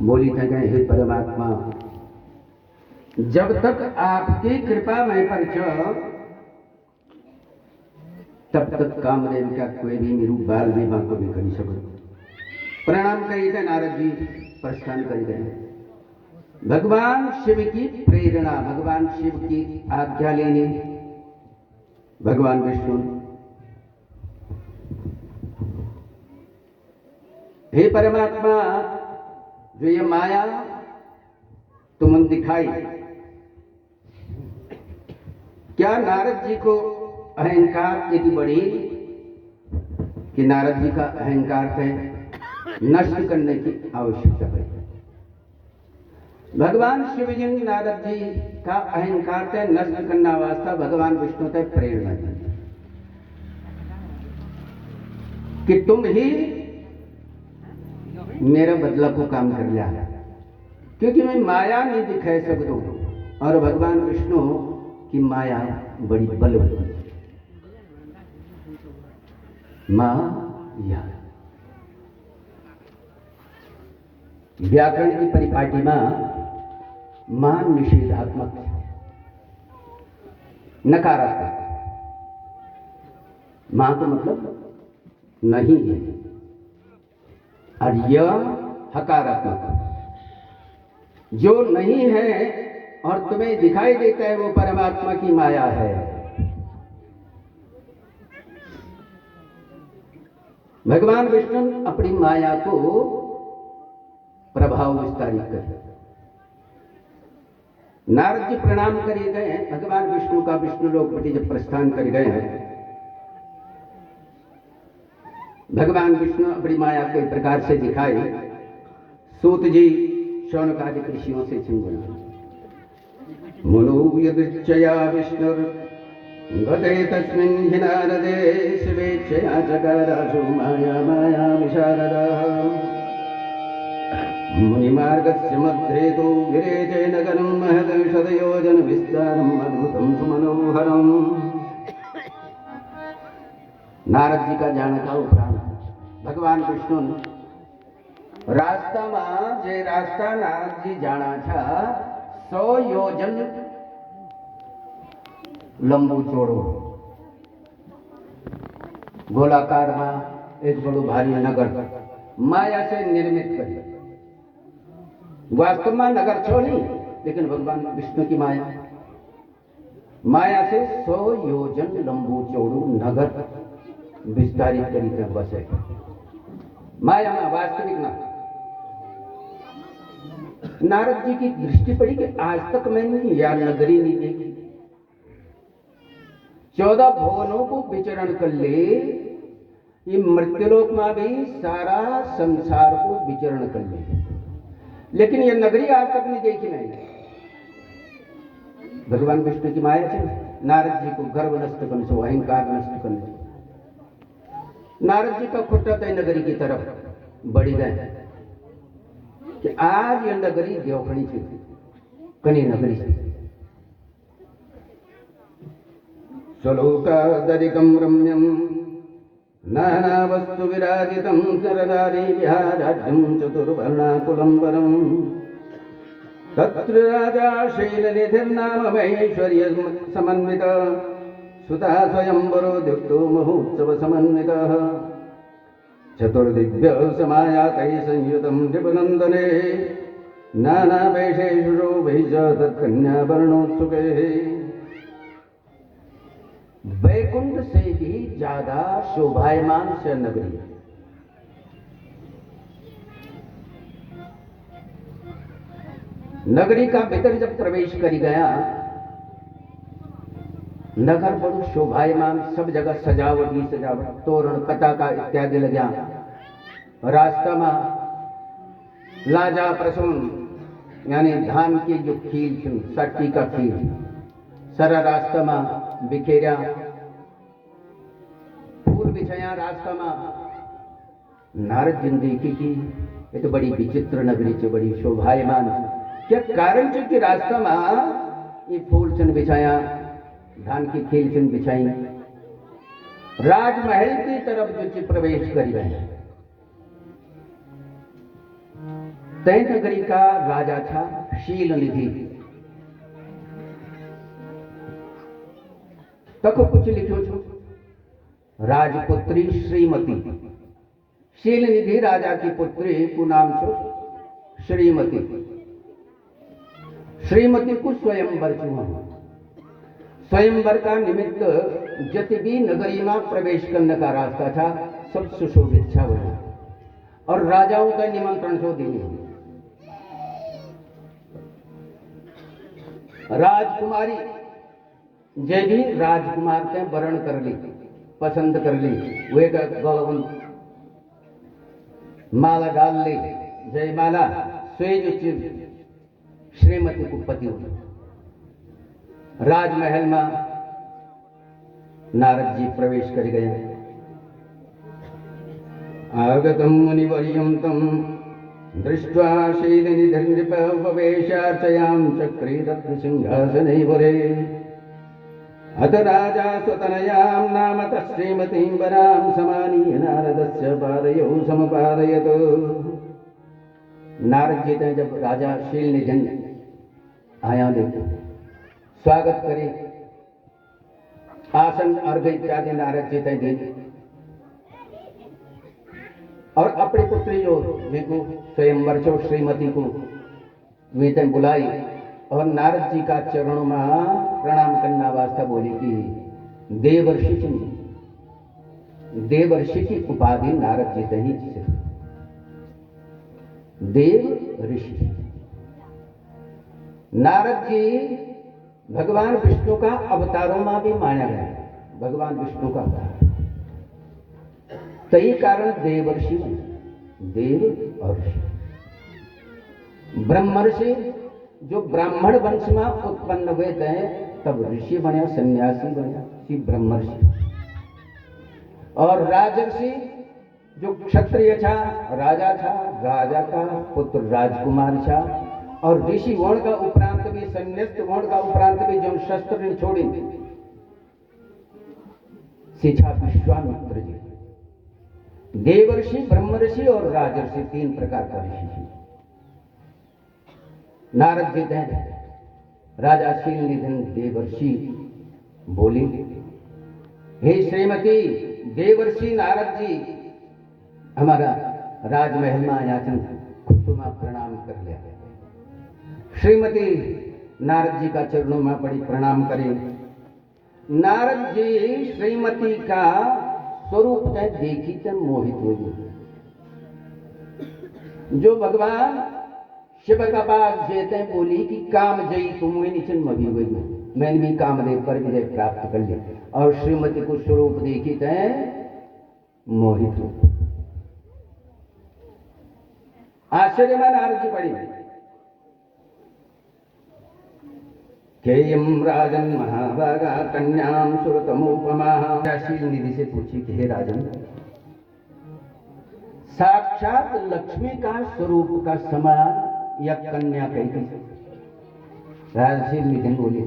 बोली थे गए हे परमात्मा, जब तक आपकी कृपा मैं पर छ तब तक कामदेव का कोई भी मेरू बाल विवाह को भी कर सको। प्रणाम करी थे नारद जी प्रस्थान कर गए। भगवान शिव की प्रेरणा, भगवान शिव की आज्ञा लेनी, भगवान विष्णु हे परमात्मा जो ये माया तुमने दिखाई, क्या नारद जी को अहंकार इतनी बड़ी कि नारद जी का अहंकार से नष्ट करने की आवश्यकता है। भगवान शिव जी ने नारद जी का अहंकार से नष्ट करना वास्ता भगवान विष्णु से प्रेरणा दी कि तुम ही मेरा बदला को काम कर लिया, क्योंकि मैं माया नहीं दिखा सकता और भगवान विष्णु की माया बड़ी बलवती माया। व्याकरण की परिपाटी में मान निषेधात्मक, नकारात्मक। मां का मतलब नहीं है और यह हकारात्मक, जो नहीं है और तुम्हें दिखाई देता है वो परमात्मा की माया है। भगवान विष्णु अपनी माया को प्रभाव विस्तारित कर नारद जी प्रणाम करे गए। भगवान विष्णु का विष्णु लोक पति जब प्रस्थान कर गए हैं, भगवान विष्णु अपनी माया के प्रकार से दिखाई। सूत जी शौनकादि ऋषियों से चिंबना मनो यदृच्छया विष्णुर गते तस्मिन् हि नारदे शिवेच्छया चकाराशु माया माया विशारदः मुनिमार्गस्य मध्ये तु गिरेजे नगरं महदशतयोजन विस्तारम् अद्भुतं सुमनोहरम्। नारद जी का जाने का उपरांत भगवान विष्णु रास्ता में जे रास्ता नारद जी जाना था 100 योजन लंबू चौड़ो गोलाकार में एक बड़ो भारी नगर माया से निर्मित कर। वास्तव में नगर छो नहीं, लेकिन भगवान विष्णु की माया माया से 100 योजन लंबू चौड़ू नगर विस्तारित करी बसे। माया ना, वास्तविक ना। नारद जी की दृष्टि पड़ी कि आज तक मैंने यह नगरी नहीं देखी। 14 भुवनों को विचरण कर ले, ये मृत्युलोक में भी सारा संसार को विचरण कर ले, लेकिन यह नगरी आज तक नहीं देखी मैंने। भगवान विष्णु की माया से नारद जी को गर्व नष्ट करने से, अहंकार नष्ट करने से नारद जी का खुट्टा तय नगरी की तरफ बढ़ी गए कि आज यह नगरी देवखणी थी, कनी नगरी स्वलोकादरिकं रम्यं नाना वस्तु विराजितं सरदारी विहाराज्यं चतुर्वर्णाकुलं वरम् तत्र राजा शैलनिधिर्नाम महेश्वर्य समन्वितः सुतः स्वयंवरो द्युक्तो महोत्सव समन्वितः चतुर्दिव्य समायातैः संयुतं नृपनन्दने नानावेशेषु शोभैश्च तत्कन्यावर्णोत्सुकैः। वैकुंठ से भी ज्यादा शोभायमान से नगरी। नगरी का भीतर जब प्रवेश करी गया, नगर बड़ो शोभायमान, सब जगह सजावट ही सजावट, तोरण पताका इत्यादि लग्या। रास्ता में लाजा प्रसून यानी धान की जो खील थी, सट्टी का खील सारा रास्ता में बिखेरा, फूल बिछाया रास्ता में। नारद जी देखी कि ये तो बड़ी विचित्र नगरी है, बड़ी शोभायमान। क्या कारण है कि रास्ता में ये फूल चन बिछाया, धान की खील चन बिछाई, राजमहल की तरफ जो प्रवेश कर गए। तय नगरी का राजा था शील निधि। तक कुछ लिखो छो राजपुत्री श्रीमती। शील निधि राजा की पुत्री को नाम छो श्रीमती। श्रीमती को स्वयंवर छो। स्वयंवर का निमित्त जति भी नगरी में प्रवेश करने का रास्ता था सब सुशोभित था बना और राजाओं का निमंत्रण छो देने। राजकुमारी जय भी राजकुमार के वर्ण कर ली, पसंद कर ली, वे का गौरव माला डाल ली, जय माला स्वेज श्रीमती को पति हो। राजमहल में नारद जी प्रवेश कर गए। आगतम मुनिवर्यम तम दृष्ट्वा शीलनिधिर्नृपवेशार्चयां चक्रे रत्न सिंहासने वरे। अथ राजा स्वतनयां नाम श्रीमतीं वरां समानीय नारदस्य पादयोः समपादयत्। नारद जी ने जब राजा शीलनिधि आया देखो, स्वागत करे, आसन अर्घ इत्यादि नारद जी ने दी और अपनी पुत्री जो देखो स्वयंवर छो श्रीमती को वेतन बुलाई और नारद जी का चरणों में प्रणाम करना वास्ता बोली कि देवर्षि चिन्ह। देवर्षि की उपाधि नारद जी ही से देव ऋषि। नारद जी भगवान विष्णु का अवतारों में भी माना गया, भगवान विष्णु का तही कारण देवर्षि बने, देव और ऋषि। ब्रह्मर्षि जो ब्राह्मण वंश में उत्पन्न हुए थे तब ऋषि बने, सन्यासी बने, सी ब्रह्मर्षि। और राजर्षि जो क्षत्रिय था, राजा था, राजा का पुत्र राजकुमार था। और ऋषि वर्ण का उपरांत भी संन्यास्त वर्ण का उपरांत भी जो शस्त्र ने छोड़ी शिक्षा विश्वामित्र जी। देवर्षि, ब्रह्मर्षि और राजर्षि तीन प्रकार का ऋषि है। नारद जी ने राजा शीलनिधि देवर्षि बोली, हे श्रीमती देवर्षि नारद जी हमारा राजमहल में आया खुद प्रणाम कर लिया। श्रीमती नारद जी का चरणों में पड़ी प्रणाम करे। नारद जी श्रीमती का स्वरूप देखी तो मोहित हो गई। जो भगवान शिव का पास जेते बोली कि काम जई तुम नीचे मभी हुई, मैंने भी कामदेव पर विजय प्राप्त कर ली। और श्रीमती को स्वरूप देखी तो मोहित हो। आश्चर्य में नारद जी पड़ी केयम राजन महाभागा कन्याम सुरतमोपमा। शीलनिधि से पूछी कि हे राजन, साक्षात लक्ष्मी का स्वरूप का समान या कन्या कैसी? राजा शीलनिधि बोले,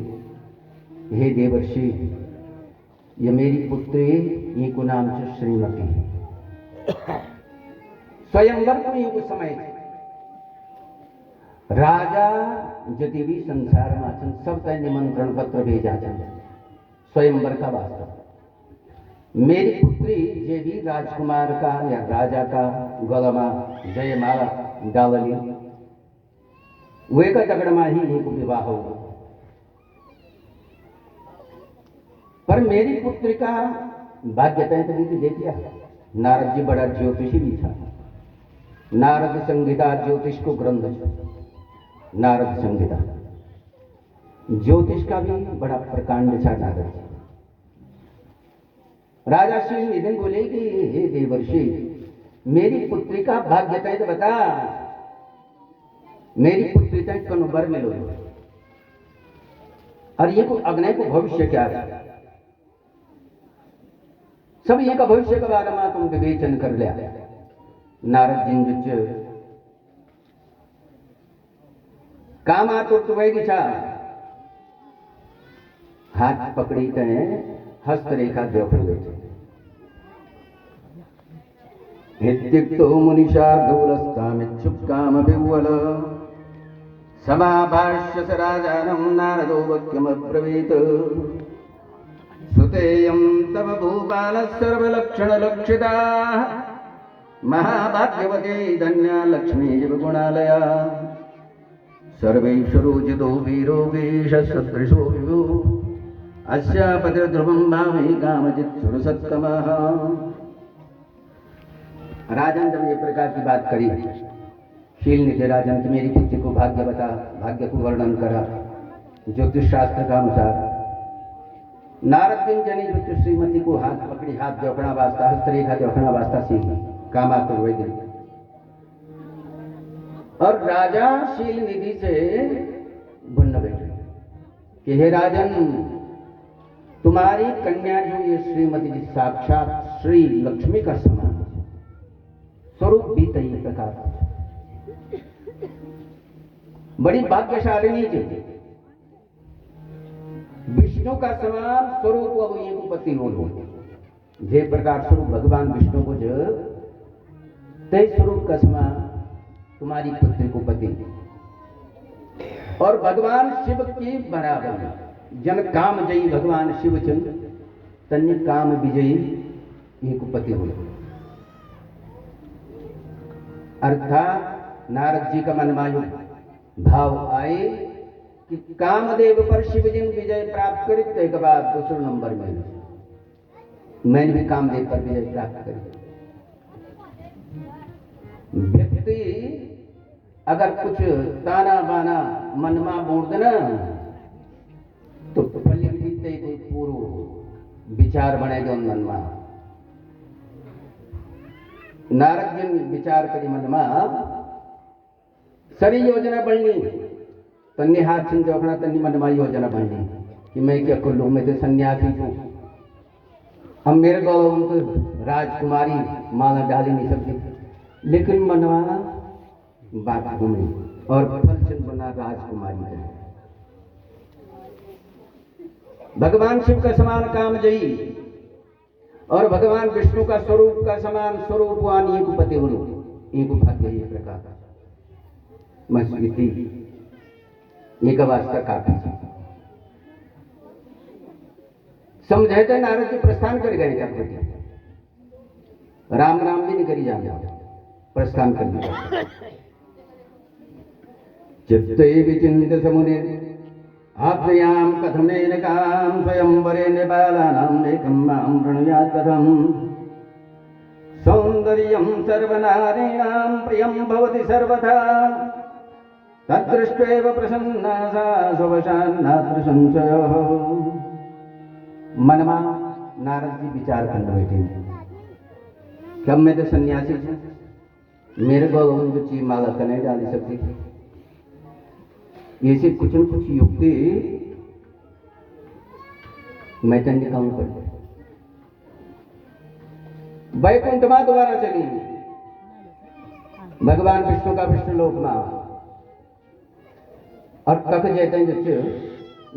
हे देवर्षि ये मेरी पुत्री, ये को नाम से श्रीमती। स्वयंवर को ये को समय राजा जति भी संसार में सब का निमंत्रण पत्र भेजा जाए स्वयंवर का वास्ता। मेरी पुत्री जे भी राजकुमार का या राजा का गलमा जयमाला डालली, वे का तगड़मा ही एक विवाह होगा। पर मेरी पुत्री का भाग्य तय तभी देख लिया। नारद जी बड़ा ज्योतिषी भी था। नारद संहिता ज्योतिष को ग्रंथ था। नारद संहिता ज्योतिष का भी बड़ा प्रकांड था नारद जी। राजा शीलनिधि बोले कि हे देवर्षि मेरी पुत्री का भाग्य तय तो बता, मेरी पुत्री तय कनु बर मिलो और ये को अग्नि को भविष्य क्या है, सब ये का भविष्य का बारे में तुम विवेचन कर लिया। नारद जी काम आतुर्तुवेगी छा हाथ पकड़ी कहे हस्तरेखा देख हुए थे। इत्युक्तो मुनिशार्दूलस्तामिच्छुक्कामविह्वल समाभाष्य स राजानं नारदो वाक्यमब्रवीत् सुतेयं तव भूपालः सर्वलक्षणलक्षिता महाभाग्यवती धन्या लक्ष्मीव गुणालया सर्वेषु रोचितो वीरो वेशसदृशो विभु अस्यापतिर्ध्रुवं भावि कामचित् सुरसत्तमः। राजन जब ये प्रकार की बात करी, शील निधि राजन की मेरी पुत्री को भाग्य बता, भाग्य को वर्णन करा ज्योतिष शास्त्र का अनुसार। नारद दिन जनी जो श्रीमती को हाथ पकड़ी, हाथ जोखना वास्ता, हस्तरेखा जोखना वास्ता सीख कामा पूर्व दिन। और राजा शील निधि से भुन्न बैठे कि हे राजन, तुम्हारी कन्या जो ये श्रीमती जी साक्षात श्री लक्ष्मी का समान स्वरूप भी तय प्रकार बड़ी भाग्यशालिनी जी, विष्णु का समान स्वरूप अब ये पति हो जे प्रकार स्वरूप भगवान विष्णु को जो तय स्वरूप का समान तुम्हारी पुत्री को पति और भगवान शिव की बराबर जन काम जयी भगवान शिवचंद्र तन्य काम विजयी एक पति हो। अर्थात नारद जी का मनमायु भाव आए कि कामदेव पर शिवजिन विजय प्राप्त करी तो एक बार दूसरे नंबर में मैंने भी कामदेव पर विजय प्राप्त करी। व्यक्ति अगर कुछ ताना बाना मनमा बोल देना तो पल्ली बीतते कोई पूर्व विचार बने जो मनमा। नारद जी विचार करी मनमा सरी योजना बननी तन्नी हाथ छिन जोखना तन्नी मनमा योजना बननी कि मैं क्या कर लूं, मैं तो सन्यासी हूं, हम मेरे गौरव तो राजकुमारी माला डाली नहीं सकती। लेकिन मनवा बात घूमी और फलचंद बना राजकुमारी है। भगवान शिव का समान काम जयी और भगवान विष्णु का स्वरूप का समान स्वरूपवान एक पति बोलो एक भाग्य ये प्रकार मस्ती एक वास्ता काफी समझे थे। नारद जी प्रस्थान कर गए चक्रवर्ती, राम राम भी नहीं करी जाने प्रस्थान कर दिया। चित्ते विचिन्त्य समुने आप्याम कथमेन काम स्वयंवरे बालानां एकं मां प्रणुयात् कथम् सौन्दर्यं सर्वनारीणां प्रियं भवति सर्वथा तद्दृष्ट्वैव प्रसन्ना सा स्ववशान्नात्र संशयः। मनमा नारद जी विचार करने बैठे कब मैं तो सन्यासी हूं, मेरे को ची माला कने डाली सकती ऐसे कुछ न कुछ युक्ति मैं तो निकालू कर वैकुंठ मां दोबारा चली भगवान विष्णु का विष्णु लोक मां और तक जेते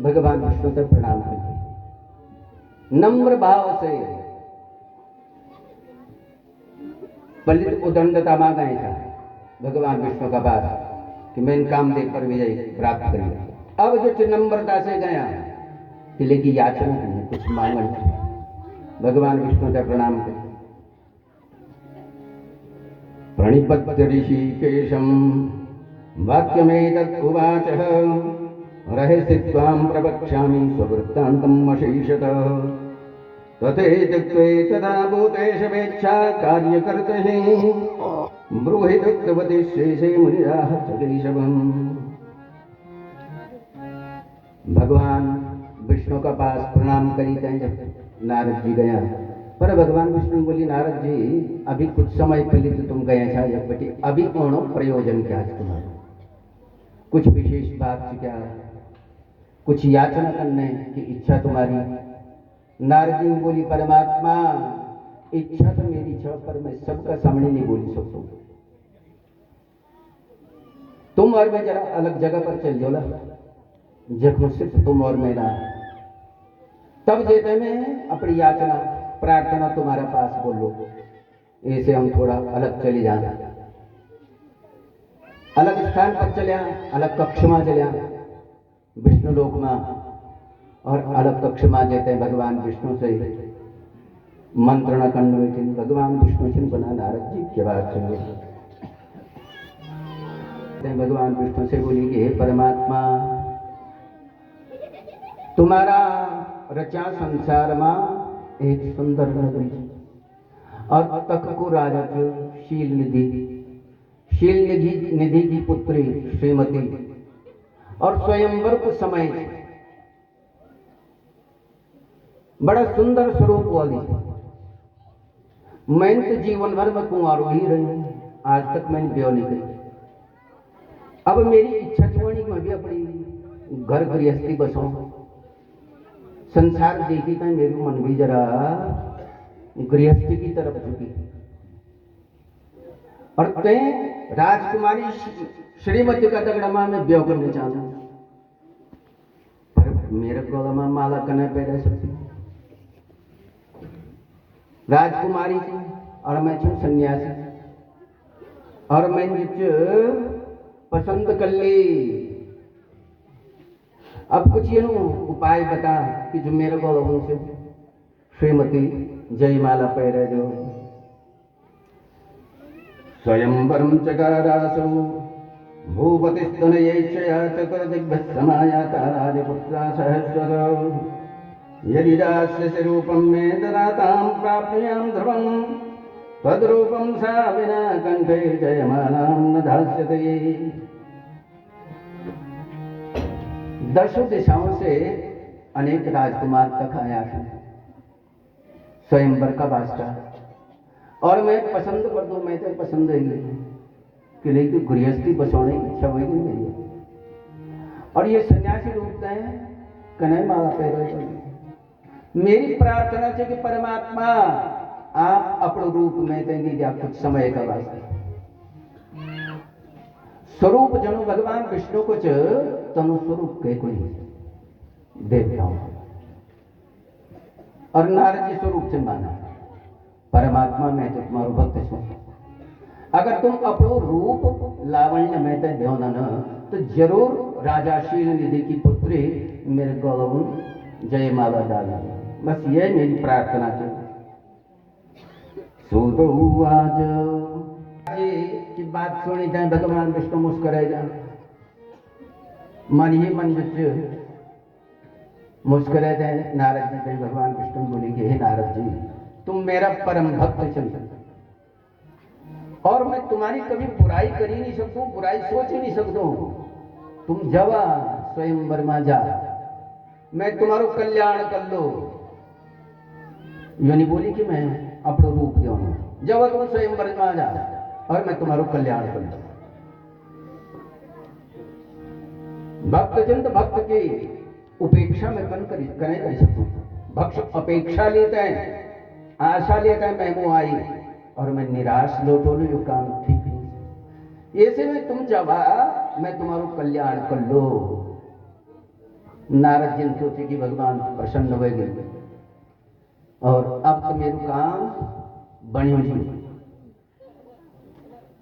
भगवान विष्णु से प्रणाम करते नम्र भाव से पलित उदंडता मां गए था भगवान विष्णु का बात कि मैं कामदेव पर विजय प्राप्त करूंगा। अब जो नम्रता से गया किले की याचना करने कुछ मांगन भगवान विष्णु का प्रणाम कर प्रणिपत्य ऋषिकेशं वाक्यमेतत् उवाचः रहसि त्वां प्रवक्ष्यामि स्ववृत्तान्तं अशेषतः तथेत्युक्ते तदा भूतेश वेच्छा कार्यकर्तुः ब्रूहि दुःखवति शेषे मुनिराह केशवम्। भगवान विष्णु का पास प्रणाम करी जब नारद जी गया पर भगवान विष्णु बोली नारद जी अभी कुछ समय पहले तो तुम गए छा बेटी अभी कौन प्रयोजन क्या है तुम्हारा कुछ विशेष बात क्या कुछ याचना करने की इच्छा तुम्हारी। नारद जी बोली परमात्मा इच्छा तो मेरी इच्छा पर मैं सबका सामने नहीं बोल सकता, तुम और मैं जरा अलग जगह पर चल जोला जखम सिर्फ तुम और मेरा तब जेते में अपनी याचना प्रार्थना तुम्हारे पास बोलो। ऐसे हम थोड़ा अलग चले जाना, अलग स्थान पर चलिया, अलग कक्ष में चलिया विष्णु लोक में, और अलग कक्ष में जेते भगवान विष्णु से मंत्रणा करने बैठे। भगवान विष्णु से बना नारद जी के बात सुनिए। भगवान विष्णु से बोली कि हे परमात्मा, तुम्हारा रचा संसार में एक सुंदर नगरी और तक को राजक शील निधि की पुत्री श्रीमती, और स्वयंवर को समय बड़ा सुंदर स्वरूप वाली। मैं तो जीवन भर में कुंवार ही रही हूं, आज तक मैंने ब्याह नहीं की। अब मेरी इच्छा छुआनी मैं भी अपनी घर गृहस्थी बसाऊं, संसार देखी तो मेरे मन भी जरा गृहस्थी की तरफ झुकी। और तय राजकुमारी श्रीमती का दगड़मा में ब्याह करना चाहता हूं, पर मेरे गला में माला कने पैदा सकती। राजकुमारी थी और मैं छू सन्यासी, और मैं पसंद कर ली। अब कुछ ये उपाय बता कि जो मेरे को उनसे श्रीमती जयमाला पैरे जो। स्वयंवरं चकारासौ भूपतिस्तनयैच्छया चतुर्दिग्भस्समायाता राजपुत्रा सहस्रशः। यदि दास्यसि रूपं मे ददातां प्राप्नुयां ध्रुवं, तद्रूपं सा विना कंठे जयमालां न दास्यते। दसों दिशाओं से अनेक राजकुमार तक आया है स्वयंवर का वास्ता, और मैं पसंद कर दूं, मैं तो पसंद है कि लेकिन गृहस्थी बसोने की इच्छा हुई नहीं मेरी। और ये सन्यासी रूप है कन्हैया माला पैदा। मेरी प्रार्थना है कि परमात्मा आप अपने रूप में दीजिए कुछ समय का वास्ता। स्वरूप जनो भगवान विष्णु कुछ तनु स्वरूप के कोई देवताओं, और नारद जी स्वरूप से माना परमात्मा में तो तुम्हारो भक्त छो। अगर तुम अपनो रूप लावण्य में ध्यो न तो जरूर राजा शील निधि की पुत्री मेरे गौरव जयमाला डालना। बस ये मेरी प्रार्थना है। सो तो आज की बात सुनी जाए भगवान विष्णु मुस्कुराए जा, मन ही मन मुस्कुराए जाए। नारद जी भगवान विष्णु बोले कि हे नारद जी, तुम मेरा परम भक्त चल, और मैं तुम्हारी कभी बुराई कर ही नहीं सकता, बुराई सोच ही नहीं सकता। तुम जवा स्वयंवर में जा, मैं तुम्हारो कल्याण कर लो। यो नहीं बोली कि मैं अपनो रूप दो, जब तुम स्वयंवर में जा और मैं तुम्हारो कल्याण कर लो। भक्त चिंत भक्त की उपेक्षा में करें कर सकूं। भक्त अपेक्षा लेते हैं, आशा लेते हैं, मैं मुँह आई और मैं निराश लौटो लो, यो काम ठीक नहीं। ऐसे में तुम जवा मैं तुम्हारो कल्याण कर लो। नारद जी ने सोचे कि भगवान प्रसन्न हो गए, और अब तो मेरू काम बनियो जी।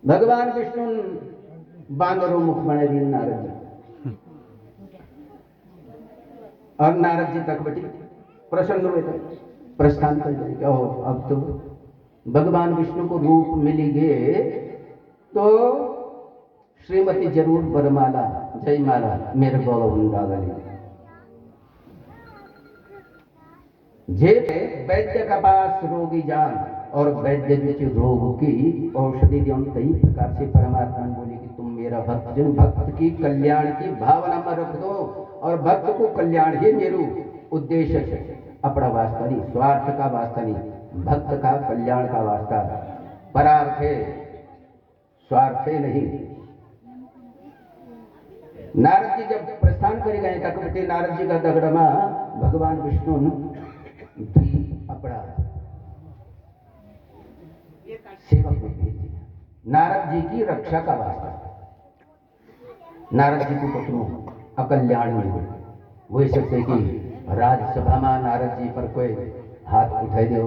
भगवान विष्णु बांदरों मुख बने दी नारद जी, और नारद जी तक बटी प्रसन्न हुए थे, प्रस्थान कर जाएंगे। और अब तो भगवान विष्णु को रूप मिली गए, तो श्रीमती जरूर वरमाला जयमाला मेरे गौरव डाली। जे वैद्य का पास रोगी जान, और वैद्य जो रोग की औषधि दी कई प्रकार से परमात्मा बोले कि तुम मेरा भक्त, जिन भक्त की कल्याण की भावना में रख दो, और भक्त को कल्याण ही मेरू उद्देश्य है। अपना वास्ता नहीं, स्वार्थ का वास्ता नहीं, भक्त का कल्याण का वास्ता, परार्थ है, स्वार्थ नहीं। नारद जी जब प्रस्थान कर गए तक नारद जी का दगड़मा भगवान विष्णु अपना सेवक को भेज दिया, नारद जी की रक्षा का वास्ता। नारद जी को कतनो अकल्याण में हो सकते कि राज्यसभा में नारद जी पर कोई हाथ उठाई दो,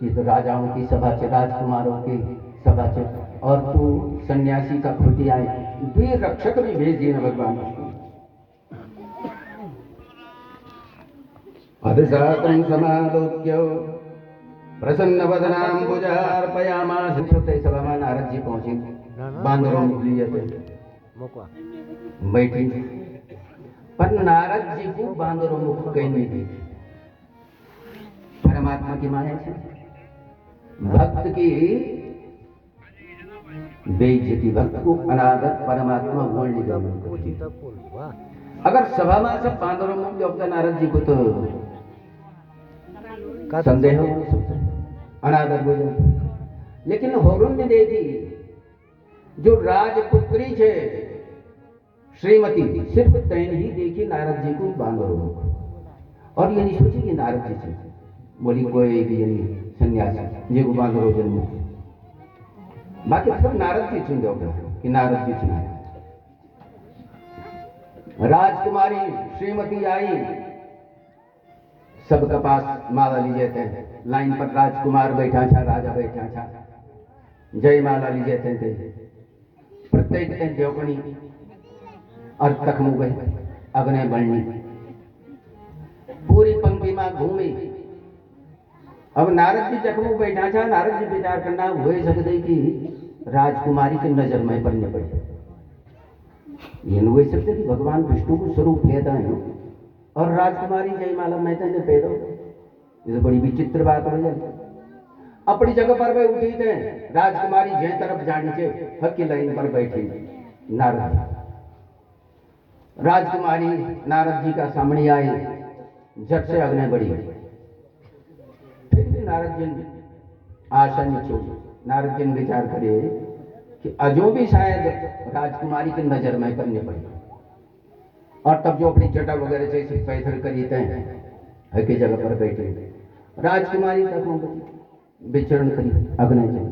कि तो राजाओं की सभा से, राजकुमारों की सभा से, और तू सन्यासी का खुटी आए, वीर रक्षक भी भेज दिए न भगवान विष्णु। अधिसातं समालोक्य प्रसन्न वदनाम्बुजार्पयामास। सोते सभा में नारद जी पहुंचे, बांदरों मुख लिए थे, बैठी, पर नारद जी को बांदरों मुख कहीं नहीं दी। परमात्मा की माया है, भक्त की बेइज्जती, भक्त को अनादर परमात्मा बोलने देती। अगर सभा में सब बांदरों मुख दिया नारद जी को तो संदेह हो अनादर भोजन। लेकिन होरुन ने देखी जो राजपुत्री छे श्रीमती, सिर्फ तैन ही देखी नारद जी को बांदरों मुख, और ये नहीं सोची कि नारद जी से बोली कोई भी नहीं सन्यासी जी को बांदरों जन्म। बाकी सब नारद जी सुन जाओगे कि नारद जी सुना। राजकुमारी श्रीमती आई, सबका पास माला लीजिए थे, लाइन पर राजकुमार बैठा था, राजा बैठा था, जय माला लीजिए थे, प्रत्येक दिन देवकणी और तखमु गए अग्नि बढ़नी, पूरी पंक्ति में घूमी। अब नारद जी जखमू बैठा था, नारद जी विचार करना हो सकते कि राजकुमारी की नजर में पड़ने पड़े। ये हुए सकते कि भगवान विष्णु को स्वरूप लेता है और राजकुमारी जयमाला में तने पैदा, ये तो बड़ी विचित्र बात हो जाए। अपनी जगह पर वे उठी थे, राजकुमारी जय तरफ जानी थे, हक की लाइन पर बैठी नारद। राजकुमारी नारद जी का सामने आई, झट से अग्नि बढ़ी। फिर भी नारद जी आशा नहीं छोड़ी। नारद जी विचार करे कि अजो भी शायद राजकुमारी की नजर में करने पड़े, और तब जो अपनी जटा वगैरह से पैथर करी थे हक की जगह पर बैठे, राजकुमारी तक विचरण करी अग्नि जी।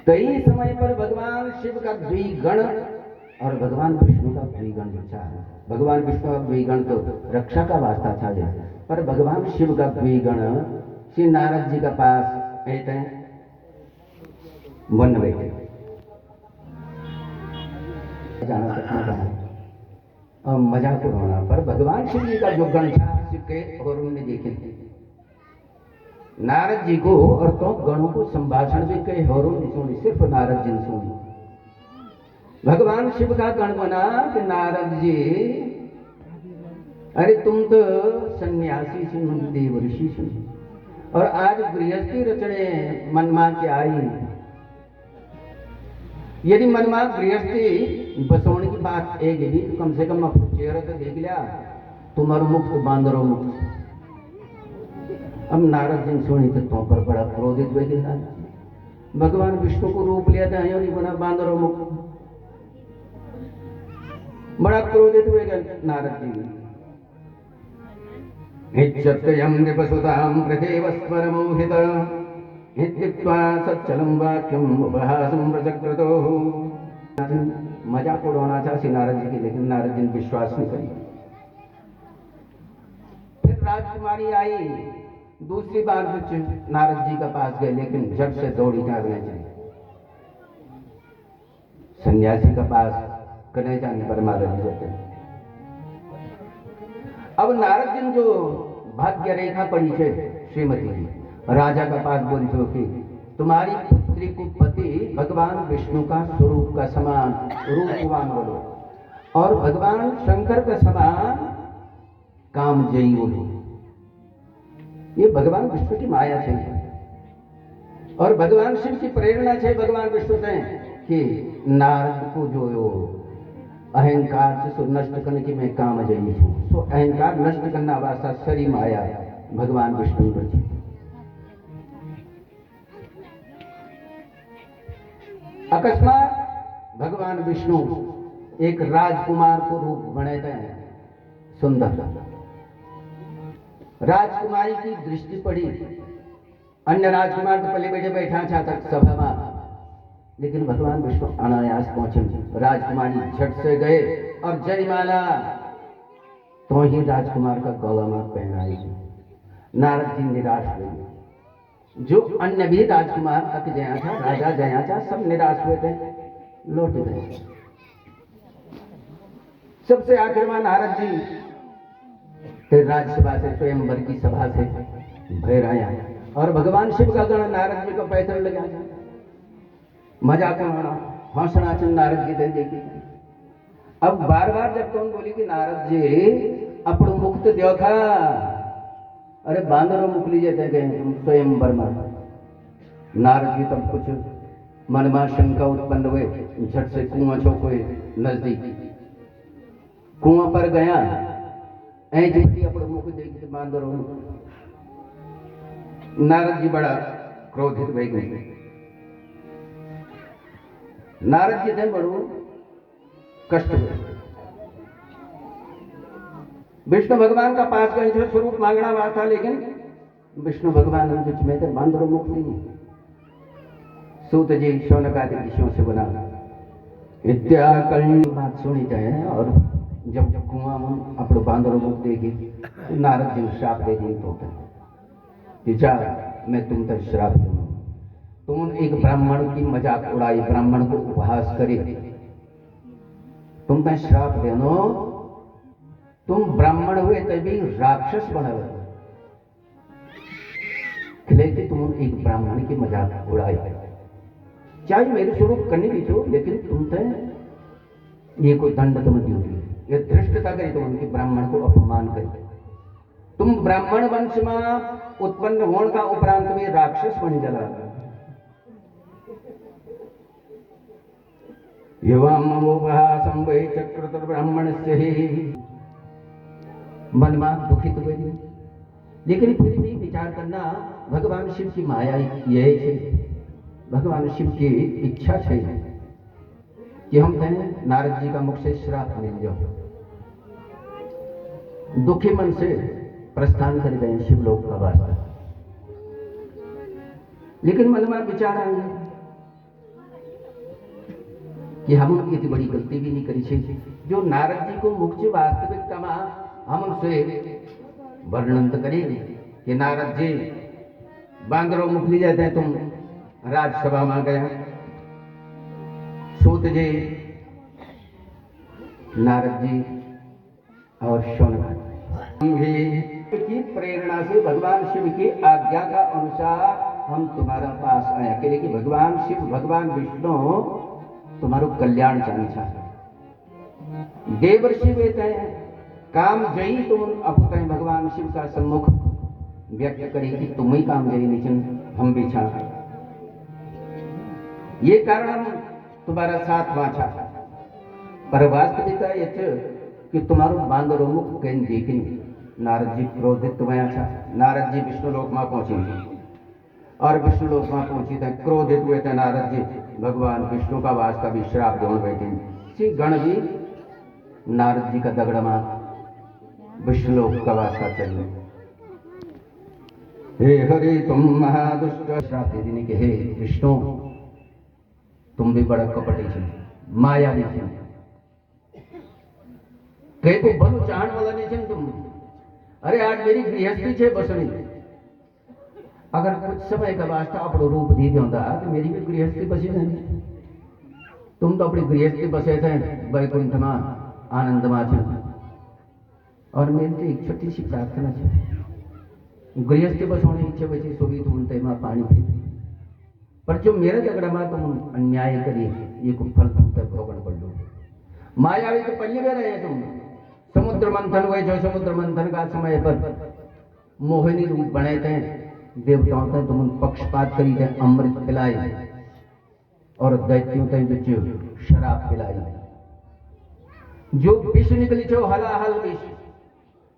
कई समय पर भगवान शिव का द्विगण और भगवान विष्णु का द्विगण दिखा है। भगवान विष्णु का द्विगण तो रक्षा का वास्ता था, पर भगवान शिव का द्विगण श्री नारद जी का पास ऐसे वन बैठे जाना सकना और मजाक उड़ाना। पर भगवान शिव जी का जो गण था, शिव के और उन्होंने देखे नारद जी को, और तो गणों को संभाषण भी कहे और सुनी, सिर्फ नारद जी ने सुनी। भगवान शिव का गण बना कि नारद जी, अरे तुम तो सन्यासी सुन, देव ऋषि सुन, और आज गृहस्थी रचने मनमा के आई। यदि मनमा गृहस्थी बसोने की बात एक भी, तो कम से कम अपने चेहरा तो देख लिया, तुम्हारो मुक्त बांदरो मुक्त। अब नारद जी सुनी तो पर बड़ा क्रोधित हुए कि भगवान विष्णु को रूप लिया था, नहीं बना बांदरो मुक्त। बड़ा क्रोधित हुए नारद जी। हिच्यत्ययं नृपसुतां प्रदेवस्वर मोहित हित्वा सच्चलं वाक्यम उपहासं प्रचक्रतो। मजाक उड़ाना था श्री नारद जी की, लेकिन नारद जी ने विश्वास नहीं करी। फिर राजकुमारी आई, दूसरी बार नारद जी का पास गए, लेकिन झट से दौड़ी जागने चाहिए। सन्यासी का पास करने जाने पर नारद जी जाते। अब नारद जी जो भाग्य रेखा पड़ी है श्रीमती जी, राजा का पास बोली तो कि तुम्हारी पुत्री को पति भगवान विष्णु का स्वरूप का समान रूपवान बोलो, और भगवान शंकर का समान कामजयी बोलो। ये भगवान विष्णु की माया है, और भगवान शिव की प्रेरणा है भगवान विष्णु से कि नारद को जो अहंकार से नष्ट करने की मैं कामजयी हूं। तो अहंकार नष्ट करना वास्ता सरी माया भगवान विष्णु रची। अकस्मात भगवान विष्णु एक राजकुमार को रूप बनाते हैं, सुंदर। राजकुमारी की दृष्टि पड़ी, अन्य राजकुमार तो पहले बैठे बैठा था सभा में, लेकिन भगवान विष्णु अनायास पहुंचे। राजकुमारी झट से गए और जयमाला तो ही राजकुमार का गला में पहनाई। नारद जी निराश हुए, जो अन्य भी राजकुमार तक जया था, राजा जया था, सब निराश हुए थे, लौट गए। सबसे आखिर में नारद जी फिर राजसभा से, स्वयंवर की सभा से भैर आया और भगवान शिव का गण नारद जी को पैदल लगा, मजाक उड़ाना, हौसला चल नारद जी दे देखी। अब बार बार जब कौन बोली कि नारद जी अपड़ मुक्त देखा, अरे बांदरों मुख लीजिए थे स्वयंवर में। नारद जी तब कुछ मन में शंका उत्पन्न हुए, झट से कुआं चौके नजदीक कुआं पर गया, अपने मुख देखी बांदरों। नारद जी बड़ा क्रोधित हो गए। नारद जी थे बड़ो कष्ट हुए। विष्णु भगवान का पास गए थे, स्वरूप मांगना हुआ था, लेकिन विष्णु भगवान में थे बांदरों मुख नहीं। सूत जी शौनक आदि ऋषियों से बना इत्या बात सुनी जाए। और जब कुआं में अपने बांदरों मुख देगी तो नारद जी श्राप दे दी। तो जा मैं तुम तक श्राप दूंगा, तुम एक ब्राह्मण की मजाक उड़ाई, ब्राह्मण को उपहास करे, तुम तक श्राप देनो, तुम ब्राह्मण हुए तभी राक्षस बने, लेकिन तुम एक ब्राह्मण की मजाक उड़ाई, चाहे मेरे स्वरूप करने भी छो, लेकिन तुम तो ये कोई दंड तुम दोगी, ये धृष्टता करी तुम उनके ब्राह्मण को अपमान करी। तुम ब्राह्मण वंश में उत्पन्न होने का उपरांत में राक्षस बन जला। युवामोपहासं वै चक्रतुर ब्राह्मणस्य ही, मन में दुखित हुए। लेकिन फिर भी विचार करना, भगवान शिव की माया यही है, भगवान शिव की इच्छा है कि हम कहें नारद जी का मुख से श्राप मिल जाओ। दुखी मन से प्रस्थान कर गए शिवलोक का वास्ता। लेकिन मन में विचार आए कि हम इतनी बड़ी गलती भी नहीं करी छे, जो नारद जी को मुख्य वास्तविकता में हम उनसे वर्णन तो करें कि नारद जी बांदरों मुख ली जाते हैं, तुम राजसभा में गया। सूत जी, नारद जी और शौनक की प्रेरणा से भगवान शिव की आज्ञा का अनुसार हम तुम्हारा पास आया के लिए कि भगवान शिव, भगवान विष्णु तुम्हारो कल्याण चाहता है। देवर्षि वेद है काम जयी, तुम अपने भगवान शिव का सम्मुख व्यक्त करी कि तुम ही काम जयी, लेकिन हम भी छा, ये कारण तुम्हारा साथ वाचा। पर वास्तविकता ये कि तुम्हारो बांदरों मुख कहीं देखनी। नारद जी क्रोधित हुआ था। नारद जी विष्णु लोक में पहुंचे और विष्णु लोक में पहुंची थे, क्रोधित हुए थे नारद जी, भगवान विष्णु का वास्ता भी श्राप जोड़ बैठे। श्री गण भी नारद जी का दगड़मा विष्णु लोक का वास्ता चलिए। हे हरि तुम महादुष्ट, श्राप दे देने के, हे विष्णु तुम भी बड़ा कपटी छे, मायावी छे, कहीं को बनु चाहन वाला नहीं छे तुम। अरे आज मेरी गृहस्थी छे बसनी, अगर कुछ समय का वास्ता अपनो रूप दी होता तो मेरी भी गृहस्थी बसी नहीं। तुम तो अपनी गृहस्थी बसे थे वैकुंठ में, आनंद में, और मेरी तो एक छोटी सी प्रार्थना है, गृहस्थी बसोने इच्छा बची सोभी तुम ते में पानी पी, पर जो मेरे झगड़ा में तुम अन्याय करिए, ये को फल तुम तक भोगन पड़ लो। मायावी तो पहले भी रहे तुम, समुद्र मंथन हुए, जो समुद्र मंथन का समय पर मोहिनी रूप बने थे, देवताओं ने तुम पक्षपात करी थे, अमृत पिलाए और दैत्यों के बीच शराब पिलाई, जो विष निकली छो हलाहल विष।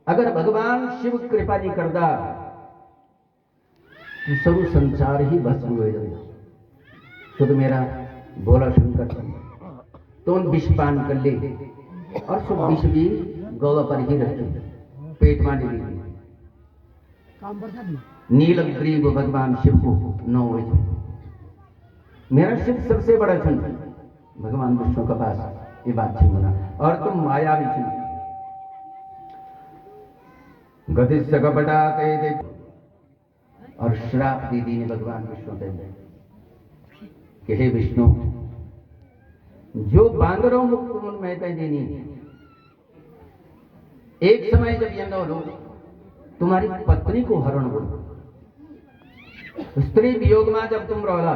अगर भगवान शिव कृपा नहीं करता तो सब संसार ही भस्म हो जाएगा। शुद्ध मेरा बोला शंकर तो उन विष पान कर ले और सब विष भी गौवा पर ही रखे, पेट में ले ली। नीलग्रीव भगवान शिव को नौ हुए, मेरा शिव सबसे बड़ा छन भगवान विष्णु का पास ये बात छन बना। और तुम माया भी छन गति सकपटा ते और श्राप दे दी भगवान विष्णुदेव ने कि हे विष्णु, जो बांदरों मुक्त तुम मेहता देनी, एक समय जब ये नौ लोग तुम्हारी पत्नी को हरण हो, स्त्री वियोग में जब तुम रोला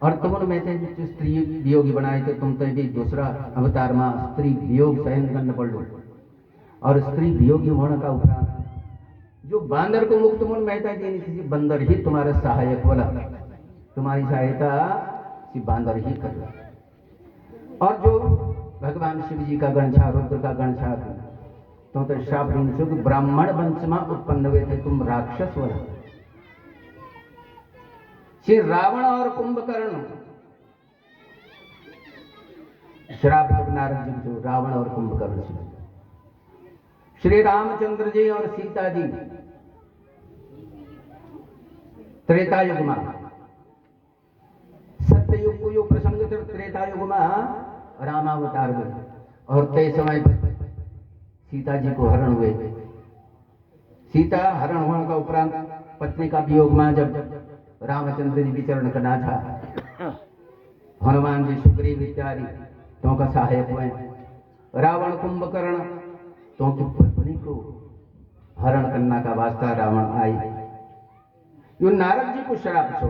और तुम मेहते जो स्त्री वियोगी बनाए थे, तुम तो भी दूसरा अवतार में स्त्री वियोग सहन करना पड़ लो। और स्त्री वियोगी होने का उपरांत जो बांदर को मुक्त मन मेहता देनी थी, बंदर ही तुम्हारा सहायक बोला, तुम्हारी सहायता सी बांदर ही कर रहा। और जो भगवान शिव जी का गणछा, रुद्र का गणछा तो शाप दिन ब्राह्मण वंश में उत्पन्न हुए थे, तुम राक्षस बोला। श्री रावण और कुंभकर्ण श्राप नारद जी जो रावण और कुंभकर्ण से, श्री रामचंद्र जी और सीता जी त्रेता युग में, सत्य युग को जो प्रसंग थे त्रेता युग में रामावतार हुए और तय समय पर सीता जी को हरण हुए। सीता हरण होने का उपरांत पत्नी का वियोग में जब रामचंद्र जी विचरण करना था, हनुमान जी सुग्रीव इत्यादि तो का सहायक हुए। रावण कुंभकर्ण तो की पत्नी को हरण करना का वास्ता रावण आई। यो नारद जी को श्राप छो